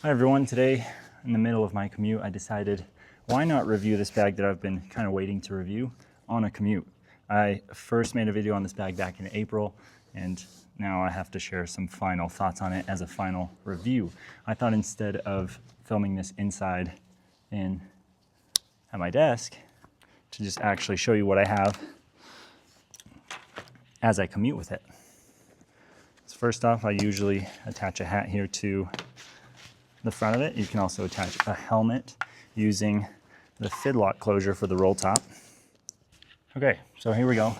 Hi everyone, today in the middle of my commute I decided why not review this bag that I've been kind of waiting to review on a commute. I first made a video on this bag back in April and now I have to share some final thoughts on it as a final review. I thought instead of filming this inside at my desk to just actually show you what I have as I commute with it. So first off, I usually attach a hat here to the front of it. You can also attach a helmet using the fidlock closure for the roll top. Okay, so here we go.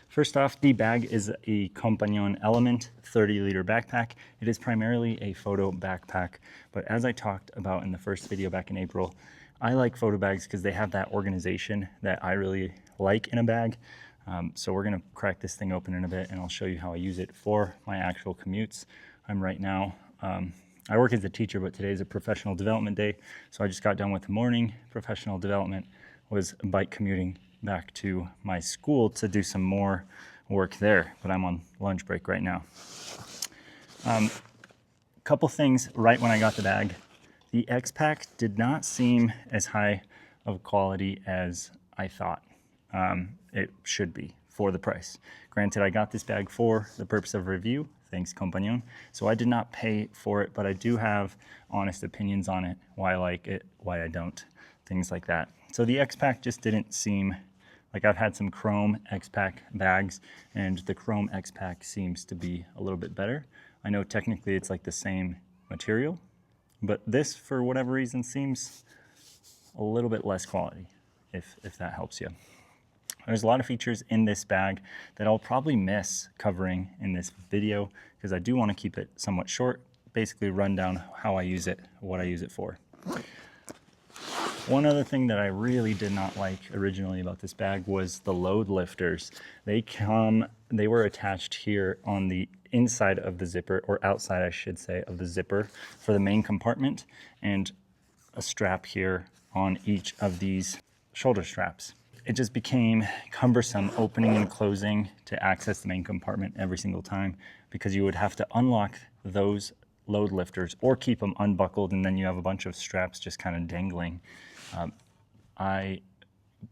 First off, the bag is a Commuting Element 30-liter backpack. It is primarily a photo backpack, but as I talked about in the first video back in April, I like photo bags because they have that organization that I really like in a bag. So we're gonna crack this thing open in a bit and I'll show you how I use it for my actual commutes. I'm right now, I work as a teacher, but today is a professional development day. So I just got done with the morning. Professional development was bike commuting back to my school to do some more work there, but I'm on lunch break right now. Couple things right when I got the bag. The X-Pack did not seem as high of quality as I thought it should be for the price. Granted, I got this bag for the purpose of review, thanks Commuting, so I did not pay for it, but I do have honest opinions on it, why I like it, why I don't, things like that. So the X-Pack just didn't seem, like I've had some chrome X-Pack bags, and the chrome X-Pack seems to be a little bit better. I know technically it's like the same material, but this, for whatever reason, seems a little bit less quality, if that helps you. There's a lot of features in this bag that I'll probably miss covering in this video because I do want to keep it somewhat short, basically run down how I use it, what I use it for. One other thing that I really did not like originally about this bag was the load lifters. They were attached here on the inside of the zipper, or outside I should say, of the zipper for the main compartment, and a strap here on each of these shoulder straps. It just became cumbersome opening and closing to access the main compartment every single time because you would have to unlock those load lifters or keep them unbuckled, and then you have a bunch of straps just kind of dangling. I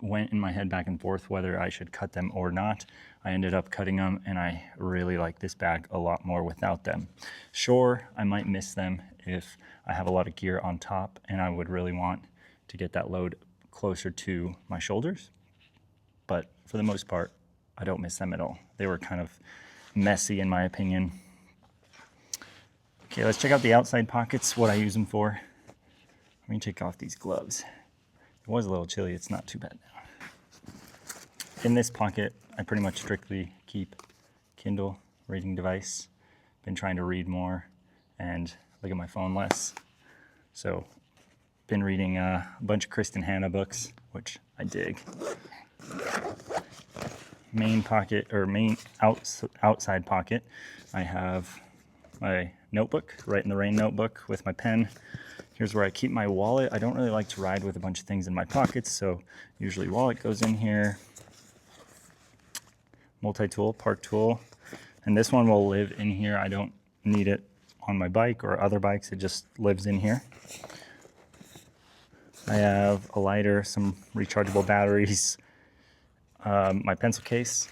went in my head back and forth whether I should cut them or not. I ended up cutting them, and I really like this bag a lot more without them. Sure, I might miss them if I have a lot of gear on top and I would really want to get that load closer to my shoulders. But for the most part, I don't miss them at all. They were kind of messy in my opinion. Okay, let's check out the outside pockets, what I use them for. Let me take off these gloves. It was a little chilly, it's not too bad now. In this pocket, I pretty much strictly keep Kindle reading device. Been trying to read more and look at my phone less. So, been reading a bunch of Kristen Hanna books, which I dig. Main pocket, or main outside pocket, I have my notebook, Write in the Rain notebook with my pen. Here's where I keep my wallet. I don't really like to ride with a bunch of things in my pockets, so usually wallet goes in here. Multi-tool, park tool, and this one will live in here. I don't need it on my bike or other bikes, it just lives in here. I have a lighter, some rechargeable batteries, my pencil case,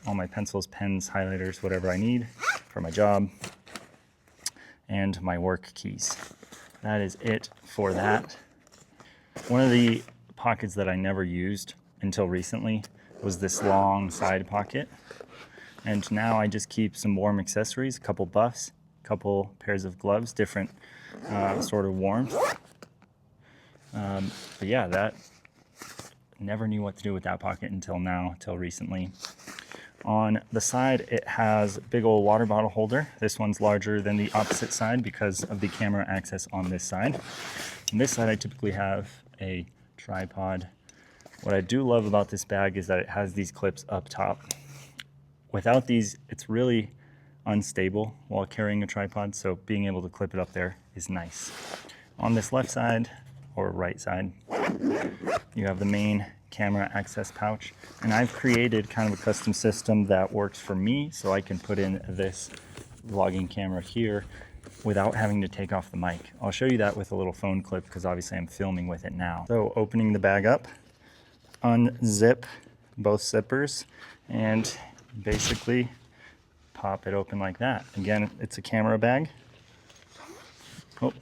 all my pencils, pens, highlighters, whatever I need for my job, and my work keys. That is it for that. One of the pockets that I never used until recently was this long side pocket, and now I just keep some warm accessories, a couple buffs, a couple pairs of gloves, different sort of warmth. But yeah, that never knew what to do with that pocket until now, till recently. On the side, it has a big old water bottle holder. This one's larger than the opposite side because of the camera access on this side. On this side, I typically have a tripod. What I do love about this bag is that it has these clips up top. Without these, it's really unstable while carrying a tripod, so being able to clip it up there is nice. On this left side, or right side, you have the main camera access pouch, and I've created kind of a custom system that works for me, so I can put in this vlogging camera here without having to take off the mic. I'll show you that with a little phone clip because obviously I'm filming with it now. So opening the bag up, unzip both zippers and basically pop it open like that. Again, it's a camera bag. Oh,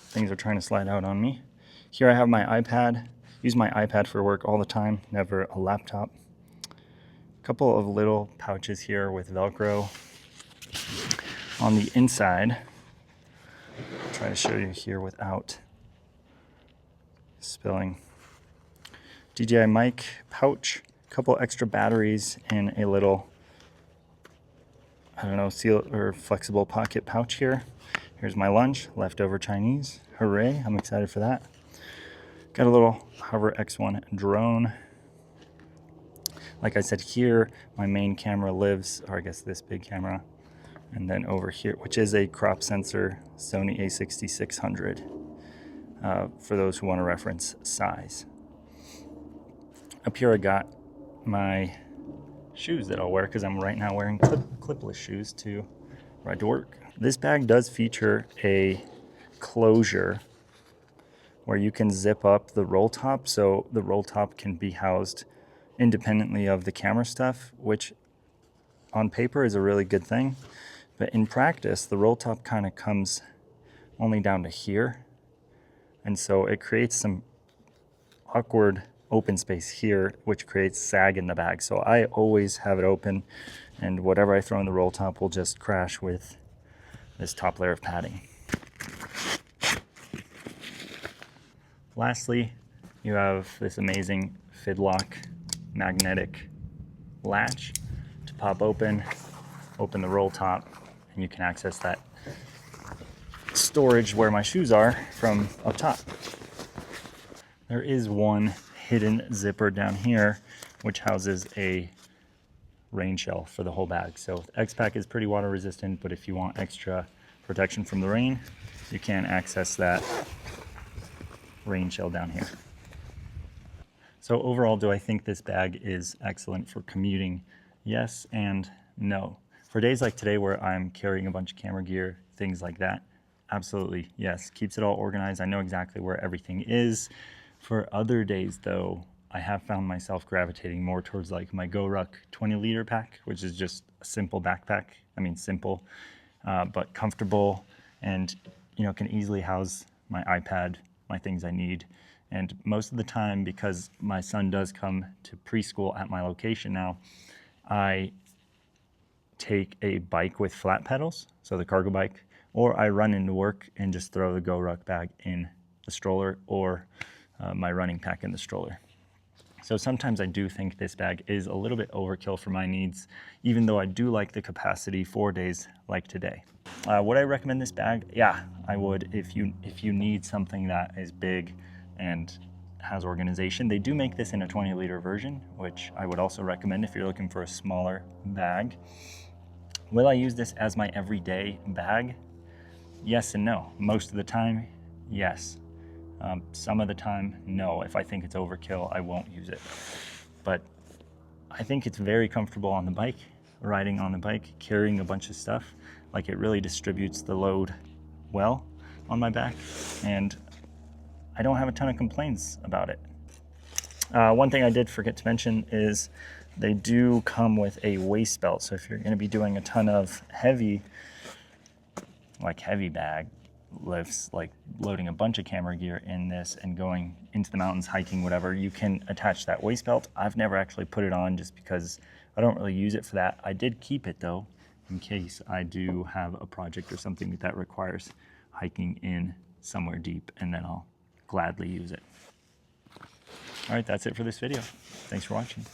things are trying to slide out on me. Here I have my iPad. Use my iPad for work all the time, never a laptop. A couple of little pouches here with Velcro. On the inside, I'll try to show you here without spilling. DJI mic pouch, a couple extra batteries, and a little, I don't know, seal or flexible pocket pouch here. Here's my lunch, leftover Chinese. Hooray, I'm excited for that. Got a little Hover X1 drone. Like I said, here my main camera lives, or I guess this big camera. And then over here, which is a crop sensor, Sony a6600, for those who want to reference size. Up here I got my shoes that I'll wear because I'm right now wearing clipless shoes to ride to work. This bag does feature a closure where you can zip up the roll top, so the roll top can be housed independently of the camera stuff, which on paper is a really good thing. But in practice, the roll top kind of comes only down to here. And so it creates some awkward open space here, which creates sag in the bag. So I always have it open, and whatever I throw in the roll top will just crash with this top layer of padding. Lastly, you have this amazing Fidlock magnetic latch to pop open the roll top, and you can access that storage where my shoes are from up top. There is one hidden zipper down here which houses a rain shell for the whole bag. So X-Pack is pretty water resistant, but if you want extra protection from the rain, you can access that rain shell down here. So overall, do I think this bag is excellent for commuting? Yes and no. For days like today where I'm carrying a bunch of camera gear, things like that, absolutely, yes. Keeps it all organized. I know exactly where everything is. For other days though, I have found myself gravitating more towards like my GoRuck 20-liter pack, which is just a simple backpack. I mean, simple, but comfortable, and can easily house my iPad, my things I need. And most of the time, because my son does come to preschool at my location now, I take a bike with flat pedals, so the cargo bike, or I run into work and just throw the GoRuck bag in the stroller, or my running pack in the stroller. So sometimes I do think this bag is a little bit overkill for my needs, even though I do like the capacity for days like today. Would I recommend this bag? Yeah, I would. If you need something that is big and has organization. They do make this in a 20-liter version, which I would also recommend if you're looking for a smaller bag. Will I use this as my everyday bag? Yes and no. Most of the time, yes. Some of the time, no. If I think it's overkill, I won't use it. But I think it's very comfortable on the bike, riding on the bike, carrying a bunch of stuff. Like, it really distributes the load well on my back, and I don't have a ton of complaints about it. One thing I did forget to mention is they do come with a waist belt. So if you're going to be doing a ton of heavy bag lifts, like loading a bunch of camera gear in this and going into the mountains, hiking, whatever, you can attach that waist belt. I've never actually put it on just because I don't really use it for that. I did keep it though, in case I do have a project or something that requires hiking in somewhere deep, and then I'll gladly use it. All right, that's it for this video. Thanks for watching.